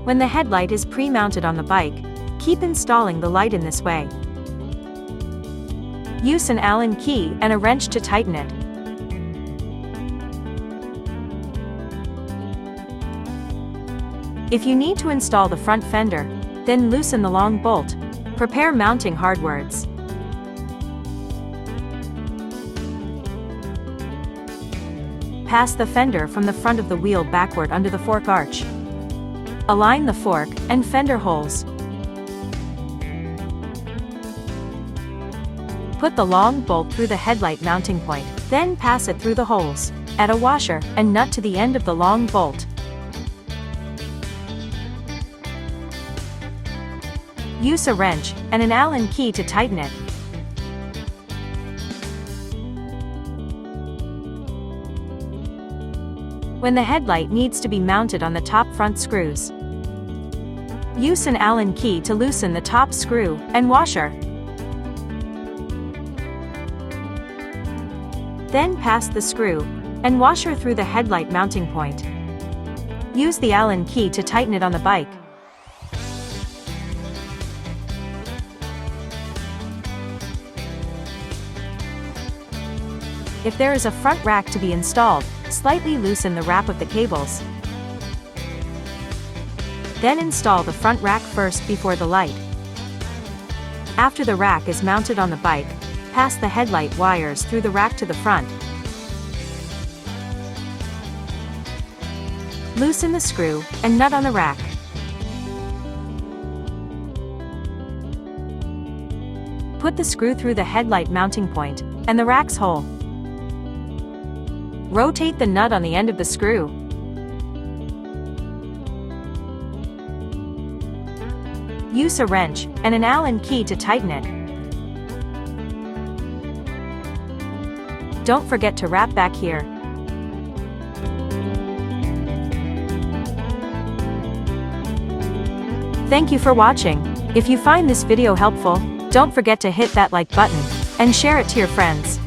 When the headlight is pre-mounted on the bike, keep installing the light in this way. Use an Allen key and a wrench to tighten it. If you need to install the front fender, then loosen the long bolt. Prepare mounting hardwards. Pass the fender from the front of the wheel backward under the fork arch. Align the fork and fender holes. Put the long bolt through the headlight mounting point, then pass it through the holes. Add a washer and nut to the end of the long bolt. Use a wrench and an Allen key to tighten it. When the headlight needs to be mounted on the top front screws, use an Allen key to loosen the top screw and washer. Then pass the screw and washer through the headlight mounting point. Use the Allen key to tighten it on the bike. If there is a front rack to be installed, slightly loosen the wrap of the cables. Then install the front rack first before the light. After the rack is mounted on the bike, pass the headlight wires through the rack to the front. Loosen the screw and nut on the rack. Put the screw through the headlight mounting point and the rack's hole. Rotate the nut on the end of the screw. Use a wrench and an Allen key to tighten it. Don't forget to wrap back here. Thank you for watching. If you find this video helpful, don't forget to hit that like button and share it to your friends.